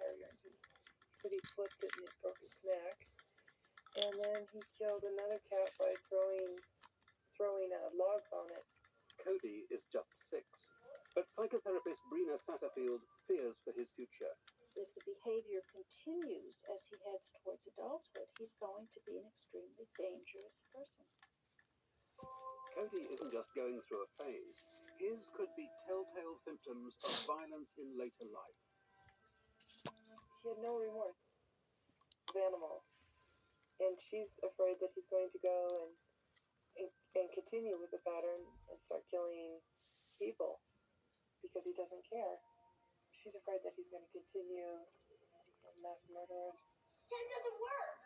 terrier. He said he flipped it and it broke its neck. And then he killed another cat by throwing logs on it. Cody is just 6, but psychotherapist Brina Satterfield fears for his future. If the behavior continues as he heads towards adulthood, he's going to be an extremely dangerous person. Cody isn't just going through a phase. His could be telltale symptoms of violence in later life. He had no remorse of animals. And she's afraid that he's going to go and continue with the pattern and start killing people because he doesn't care. She's afraid that he's going to continue mass murder. That doesn't work.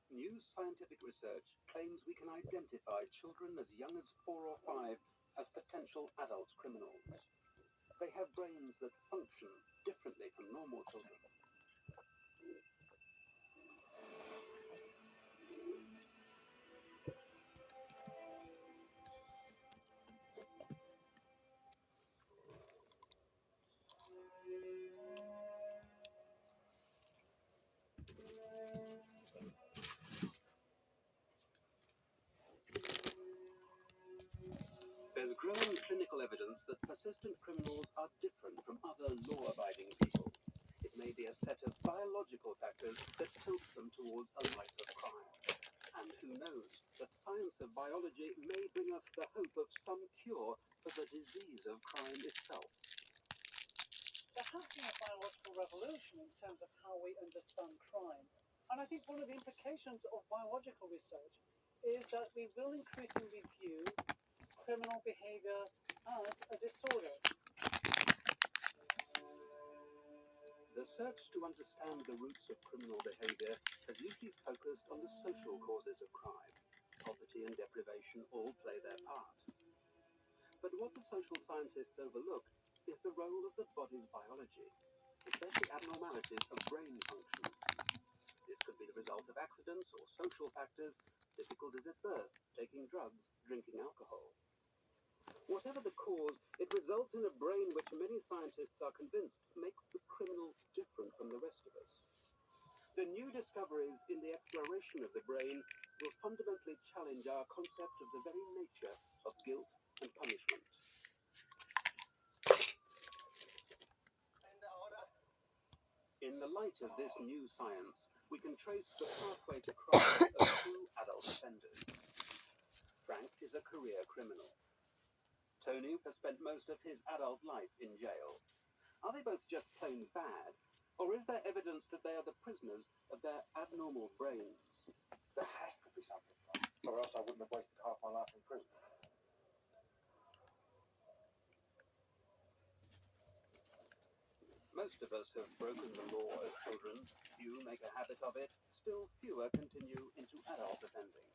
New scientific research claims we can identify children as young as 4 or 5 as potential adult criminals. They have brains that function differently from normal children. There's growing clinical evidence that persistent criminals are different from other law-abiding people. It may be a set of biological factors that tilts them towards a life of crime. And who knows, the science of biology may bring us the hope of some cure for the disease of crime itself. There has been a biological revolution in terms of how we understand crime. And I think one of the implications of biological research is that we will increasingly view criminal behavior as a disorder. The search to understand the roots of criminal behavior has usually focused on the social causes of crime. Poverty and deprivation all play their part. But what the social scientists overlook is the role of the body's biology, especially abnormalities of brain function. This could be the result of accidents or social factors, difficulties at birth, taking drugs, drinking alcohol. Whatever the cause, it results in a brain which many scientists are convinced makes the criminal different from the rest of us. The new discoveries in the exploration of the brain will fundamentally challenge our concept of the very nature of guilt and punishment. In the light of this new science, we can trace the pathway to crime of 2 adult offenders. Frank is a career criminal. Tony has spent most of his adult life in jail. Are they both just plain bad, or is there evidence that they are the prisoners of their abnormal brains? There has to be something wrong, or else I wouldn't have wasted half my life in prison. Most of us have broken the law as children. Few make a habit of it. Still fewer continue into adult offending.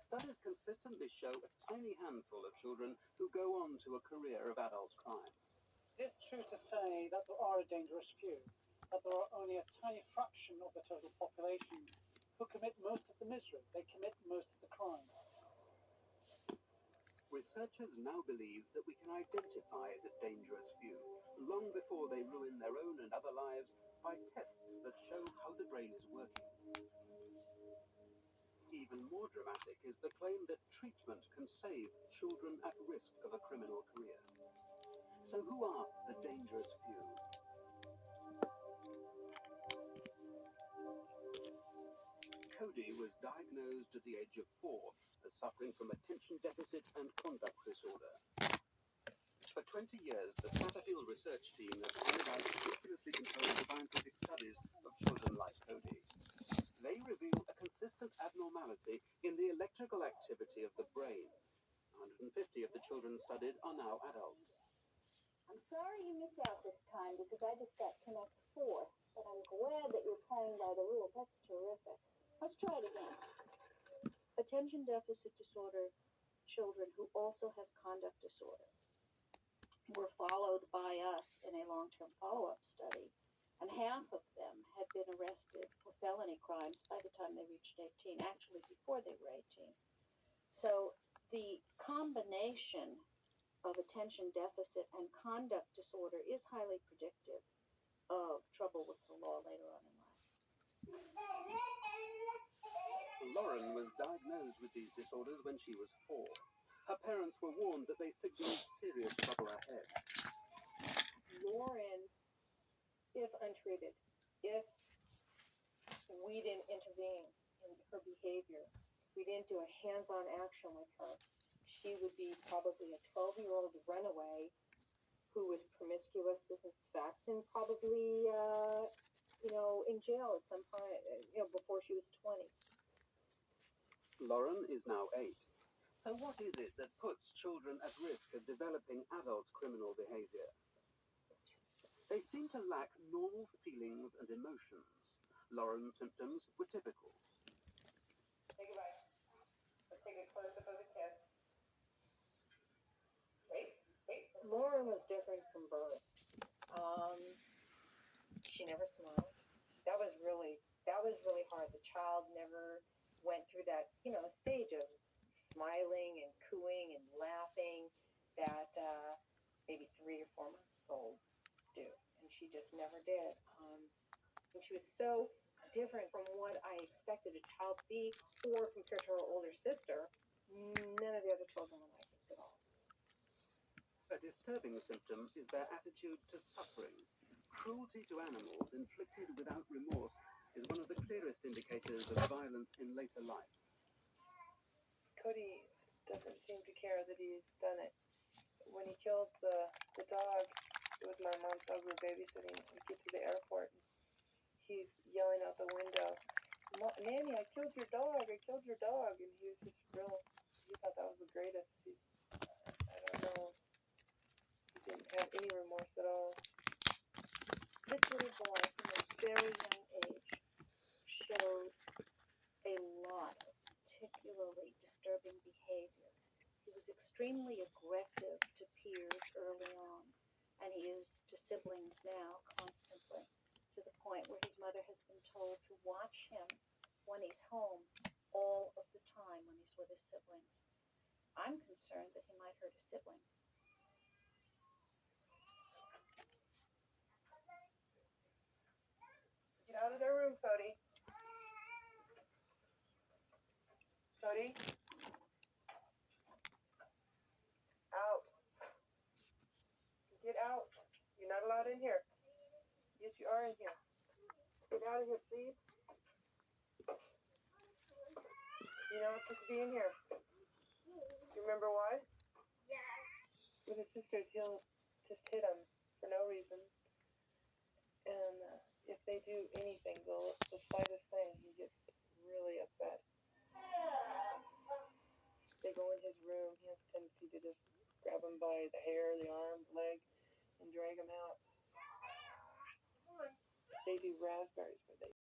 Studies consistently show a tiny handful of children who go on to a career of adult crime. It is true to say that there are a dangerous few, that there are only a tiny fraction of the total population who commit most of the misery. They commit most of the crime. Researchers now believe that we can identify the dangerous few long before they ruin their own and other lives by tests that show how the brain is working. Even more dramatic is the claim that treatment can save children at risk of a criminal career. So who are the dangerous few? Cody was diagnosed at the age of 4 as suffering from attention deficit and conduct disorder. For 20 years, the Satterfield research team has carried out meticulously controlled scientific studies of children like Cody. They reveal a consistent abnormality in the electrical activity of the brain. 150 of the children studied are now adults. I'm sorry you missed out this time because I just got Connect 4, but I'm glad that you're playing by the rules. That's terrific. Let's try it again. Attention deficit disorder children who also have conduct disorder were followed by us in a long-term follow-up study, and half of them had been arrested for felony crimes by the time they reached 18, actually before they were 18. So the combination of attention deficit and conduct disorder is highly predictive of trouble school whistle law later on in life. Lauren was diagnosed with these disorders when she was 4. Her parents were warned that they signaled serious trouble ahead. Lauren, if untreated, if we didn't intervene in her behavior, we didn't do a hands-on action with her, she would be probably a 12-year-old runaway who was promiscuous and sex and probably, in jail at some point, before she was 20. Lauren is now 8. So what is it that puts children at risk of developing adult criminal behavior? They seem to lack normal feelings and emotions. Lauren's symptoms were typical. Say goodbye. Let's take a close-up of a kiss. Wait. Lauren was different from birth. She never smiled. That was really hard. The child never went through that, stage of smiling and cooing and laughing that maybe 3 or 4 months old do, and she just never did. And she was so different from what I expected a child to be, or compared to her older sister. None of the other children were like this at all. A disturbing symptom is their attitude to suffering. Cruelty to animals inflicted without remorse is one of the clearest indicators of violence in later life. Cody doesn't seem to care that he's done it. When he killed the dog, it was my mom's dog we were babysitting. We get to the airport, and he's yelling out the window, "Nanny, I killed your dog, I killed your dog." And he was just he thought that was the greatest. I don't know. He didn't have any remorse at all. This little boy, from a very young age, showed a lot of particularly disturbing behavior. He was extremely aggressive to peers early on, and he is to siblings now constantly, to the point where his mother has been told to watch him when he's home all of the time when he's with his siblings. I'm concerned that he might hurt his siblings. Get out of their room, Cody. Cody? Out. Get out. You're not allowed in here. Yes, you are in here. Get out of here, please. You're not supposed to be in here. Do you remember why? Yes. With his sisters, he'll just hit them for no reason. And if they do anything, the slightest thing, he gets really upset. They go in his room, he has a tendency to just grab him by the hair, the arm, the leg, and drag him out. They do raspberries, but they